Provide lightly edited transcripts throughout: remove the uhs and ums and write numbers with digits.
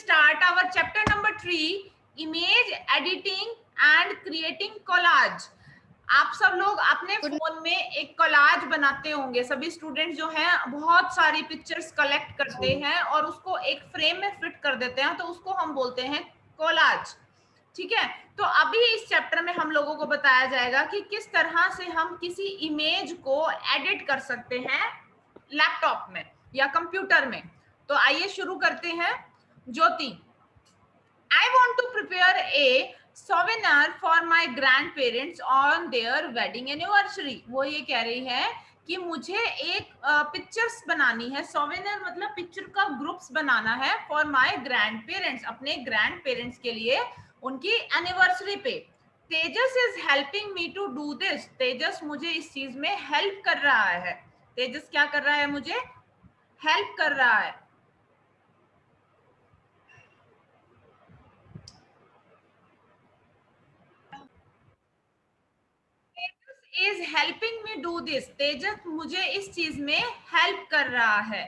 start our chapter number 3, image editing and creating collage. आप सब लोग अपने फोन में एक कोलाज बनाते होंगे। सभी स्टूडेंट्स जो हैं बहुत सारी पिक्चर्स कलेक्ट करते हैं और उसको एक फ्रेम में फिट कर देते हैं, तो उसको हम बोलते हैं कोलाज। ठीक है, तो अभी इस चैप्टर में हम लोगों को बताया जाएगा कि किस तरह से हम किसी इमेज को एडिट कर सकते हैं लैपटॉप में या कंप्यूटर में। तो आइए शुरू करते हैं। ज्योति, I want to prepare a souvenir for my grandparents on their wedding anniversary. वो ये कह रही है कि मुझे एक पिक्चर्स बनानी है। सोवेनियर मतलब पिक्चर का ग्रुप्स बनाना है फॉर माय ग्रैंड पेरेंट्स, अपने ग्रैंड पेरेंट्स के लिए उनकी एनिवर्सरी पे। Tejas is helping me to do this. Tejas मुझे इस चीज में हेल्प कर रहा है। तेजस क्या कर रहा है? मुझे हेल्प कर रहा है। Is helping me do this. Tejas मुझे इस चीज में हेल्प कर रहा है।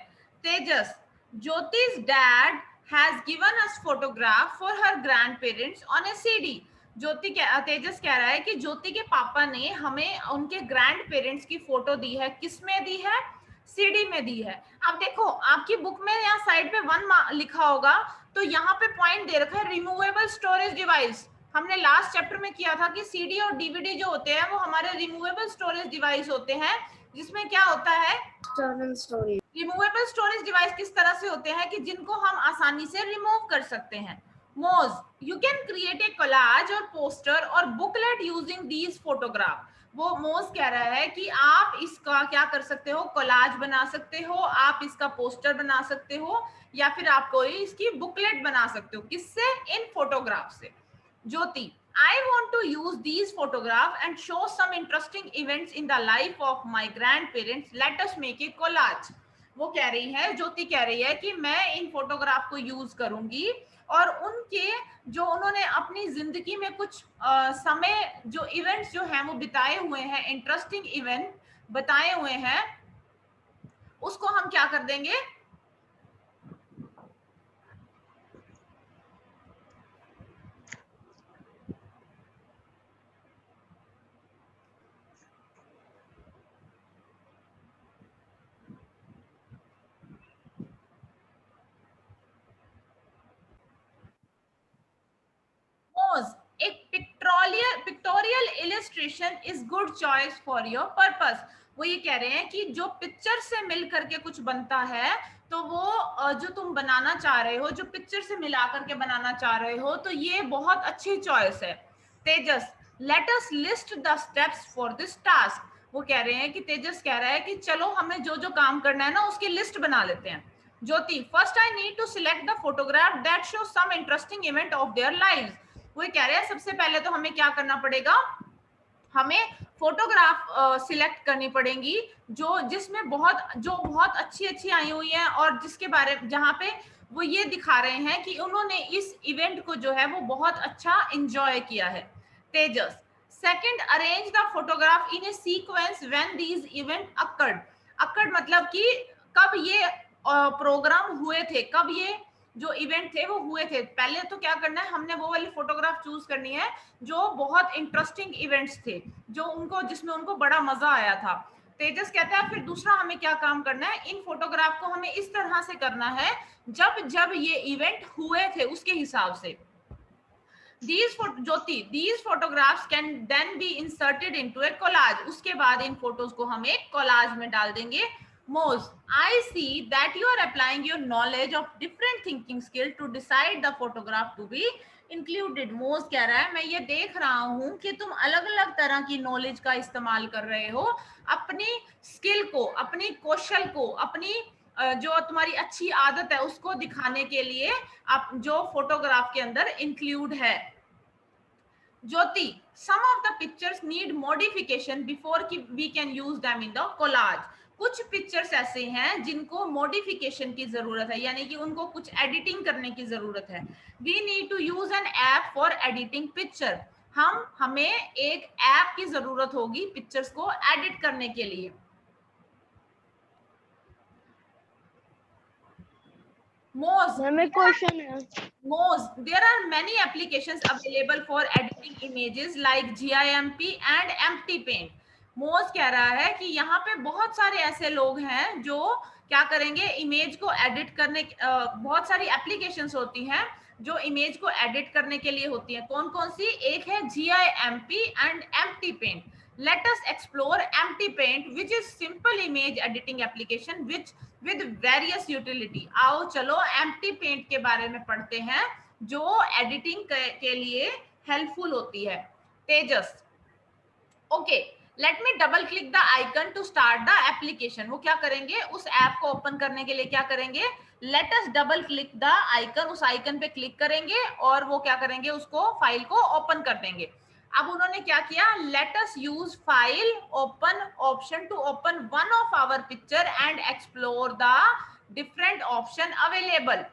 Tejas, Jyoti's dad has given us photograph for her grandparents on a CD. Tejas कह रहा है कि ज्योति के पापा ने हमें उनके ग्रैंड पेरेंट्स की फोटो दी है। किस में दी है? सीडी में दी है। अब देखो आपकी बुक में यहाँ साइड पे 1 लिखा होगा, तो यहाँ पे पॉइंट दे रखा है रिमूवेबल स्टोरेज डिवाइस। हमने लास्ट चैप्टर में किया था कि सीडी और डीवीडी जो होते हैं वो हमारे रिमूवेबल स्टोरेज डिवाइस होते हैं, जिसमें क्या होता है? External storage. Removable storage device किस तरह से होते हैं कि जिनको हम आसानी से रिमूव कर सकते हैं। मोज, you can create a collage और पोस्टर और बुकलेट यूजिंग दीज फोटोग्राफ। वो मोज कह रहा है कि आप इसका क्या कर सकते हो? कोलाज बना सकते हो, आप इसका पोस्टर बना सकते हो, या फिर आप कोई इसकी बुकलेट बना सकते हो। किससे? इन फोटोग्राफ से। Jyoti, I want to use these photographs and show some interesting events in the life of my grandparents. Let us make a collage. वो कह रही है, ज्योति कह रही है कि मैं इन फोटोग्राफ को यूज करूंगी और उनके जो उन्होंने अपनी जिंदगी में कुछ समय जो इवेंट्स जो हैं वो बिताए हुए हैं, इंटरेस्टिंग इवेंट बताए हुए हैं, उसको हम क्या कर देंगे? एक pictorial illustration is good choice for your purpose. वो ये कह रहे हैं कि जो पिक्चर से मिल करके कुछ बनता है, तो वो जो तुम बनाना चाह रहे हो, जो पिक्चर से मिला करके बनाना चाह रहे हो, तो ये बहुत अच्छी चॉइस है। Tejas, let us list the steps for this task. वो कह रहे हैं कि तेजस कह रहा है कि चलो हमें जो जो काम करना है ना उसकी लिस्ट बना लेते हैं। Jyoti, first I need to select the photograph that show some interesting event of their lives. वो कह रहे हैं सबसे पहले तो हमें क्या करना पड़ेगा? हमें फोटोग्राफ सिलेक्ट करनी पड़ेंगी जिसमें बहुत अच्छी अच्छी आई हुई है और जिसके बारे में जहाँ पे वो ये दिखा रहे हैं कि उन्होंने इस इवेंट को जो है वो बहुत अच्छा एंजॉय किया है। Tejas, second, arrange the photograph in a sequence when these event occurred मतलब कि कब ये प्रोग्राम हुए थे, कब ये जो इवेंट थे वो हुए थे। पहले तो क्या करना है, हमने वो वाली फोटोग्राफ चूज करनी है जो बहुत इंटरेस्टिंग इवेंट्स थे, जो उनको जिसमें उनको बड़ा मजा आया था। तेजस कहता है फिर दूसरा हमें क्या काम करना है, इन फोटोग्राफ को हमें इस तरह से करना है जब जब ये इवेंट हुए थे उसके हिसाब से। these photographs can then be inserted into a collage. उसके बाद इन फोटोज को हम एक कोलाज में डाल देंगे। Moz, I see that you are applying your knowledge of different thinking skill to decide the photograph to be included. Moz कह रहा है मैं ये देख रहा हूँ कि तुम अलग अलग तरह की नॉलेज का इस्तेमाल कर रहे हो अपनी स्किल को, अपनी कौशल को, अपनी जो तुम्हारी अच्छी आदत है उसको दिखाने के लिए आप जो फोटोग्राफ के अंदर इंक्लूड है। ज्योति, some of the pictures need modification before we can use them in the collage. कुछ पिक्चर्स ऐसे हैं जिनको मॉडिफिकेशन की जरूरत है, यानी कि उनको कुछ एडिटिंग करने की जरूरत है। We need to use an app for editing picture. हमें एक ऐप की जरूरत होगी पिक्चर्स को एडिट करने के लिए। Moz, क्वेश्चन है। Moz, there are many applications available for editing images like GIMP and empty paint. Moz कह रहा है कि यहाँ पे बहुत सारे ऐसे लोग हैं जो क्या करेंगे, इमेज को एडिट करने, बहुत सारी एप्लीकेशंस होती हैं जो इमेज को एडिट करने के लिए होती है। कौन कौन सी? एक है GIMP and empty paint. Let us explore empty paint, which is simple image editing application which with various utility. आओ चलो empty paint के बारे में पढ़ते हैं जो एडिटिंग के लिए हेल्पफुल होती है। Tejas, okay, let me double click the icon to start the application. वो क्या करेंगे, उस ऐप को ओपन करने के लिए क्या करेंगे, let us double click the icon, उस आइकन पे क्लिक करेंगे और वो क्या करेंगे, उसको फाइल को ओपन कर देंगे। अब उन्होंने क्या किया, let us use file open option to open one of our picture and explore the different option available.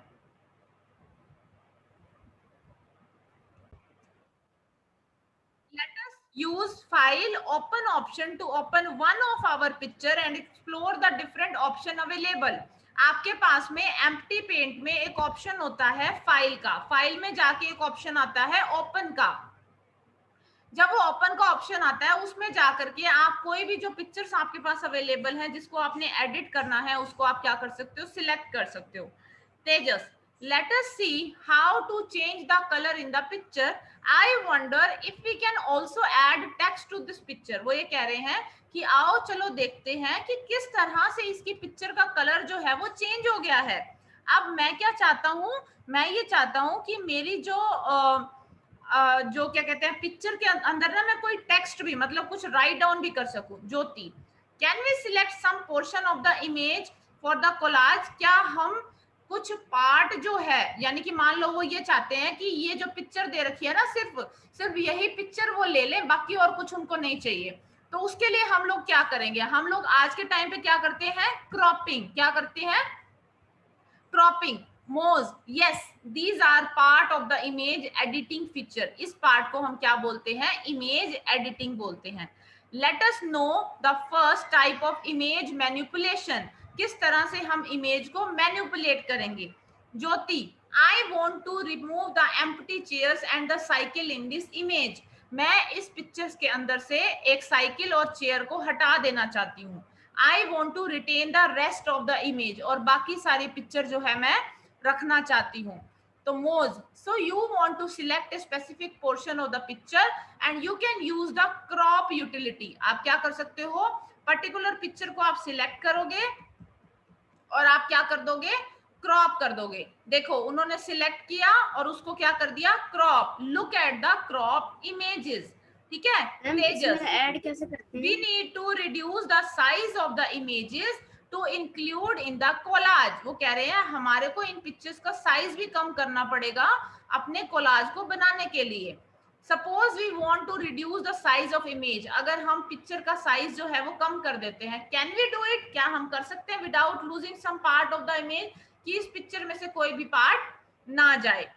Let us use file open option to open one of our picture and explore the different option available. आपके पास में empty paint में एक option होता है file का, file में जाके एक ऑप्शन आता है ओपन का। जब वो ओपन का ऑप्शन आता है उसमें जाकर के आप कोई भी जो पिक्चर्स आपके पास अवेलेबल है जिसको आपने एडिट करना है उसको आप क्या कर सकते हो, सिलेक्ट कर सकते हो। तेजस, let us see how to change the color in the picture. I wonder if we can also add text to this picture. वो ये कह रहे हैं कि आओ चलो देखते हैं कि किस तरह से इसकी पिक्चर का कलर जो है वो चेंज हो गया है। अब मैं क्या चाहता हूँ, मैं ये चाहता हूँ कि मेरी जो क्या कहते हैं पिक्चर के अंदर ना मैं कोई टेक्स्ट भी, मतलब कुछ राइट डाउन भी कर सकूं। Jyoti, can we select some portion of the image for the collage? क्या हम कुछ पार्ट जो है, यानी कि मान लो वो ये चाहते हैं कि ये जो पिक्चर दे रखी है ना, सिर्फ यही पिक्चर वो ले लें, बाकी और कुछ उनको नहीं चाहिए। तो उसके लिए हम लोग क्या करेंगे, हम लोग आज के टाइम पे क्या करते हैं, क्रॉपिंग। क्या करते हैं, क्रॉपिंग। मोज, yes, these are part of the image editing feature. इस पार्ट को हम क्या बोलते हैं, इमेज एडिटिंग बोलते हैं। Let us know the first type of image manipulation. किस तरह से हम इमेज को मैनिपुलेट करेंगे। Jyoti, I want to remove the empty chairs and the cycle in this image. मैं इस पिक्चर्स के अंदर से एक साइकिल और चेयर को हटा देना चाहती हूँ। I want to retain the rest of the image, और बाकी सारी पिक्चर जो है मैं रखना चाहती हूँ। तो मोज, so you want to select a specific portion of the picture and you can use the crop utility. आप क्या कर सकते हो, पर्टिकुलर पिक्चर को आप सिलेक्ट करोगे और आप क्या कर दोगे, क्रॉप कर दोगे। देखो उन्होंने सिलेक्ट किया और उसको क्या कर दिया, crop. Look at the crop images. ठीक है तेजस, ऐड कैसे करते हैं? we need to reduce the size of the images to include in the collage. वो कह रहे हैं हमारे को इन पिक्चर्स का साइज भी कम करना पड़ेगा अपने कोलाज को बनाने के लिए। Suppose we want to reduce the size of image, अगर हम पिक्चर का साइज जो है वो कम कर देते हैं, कैन वी डू इट? क्या हम कर सकते हैं without losing some part of the image, कि इस पिक्चर में से कोई भी पार्ट ना जाए।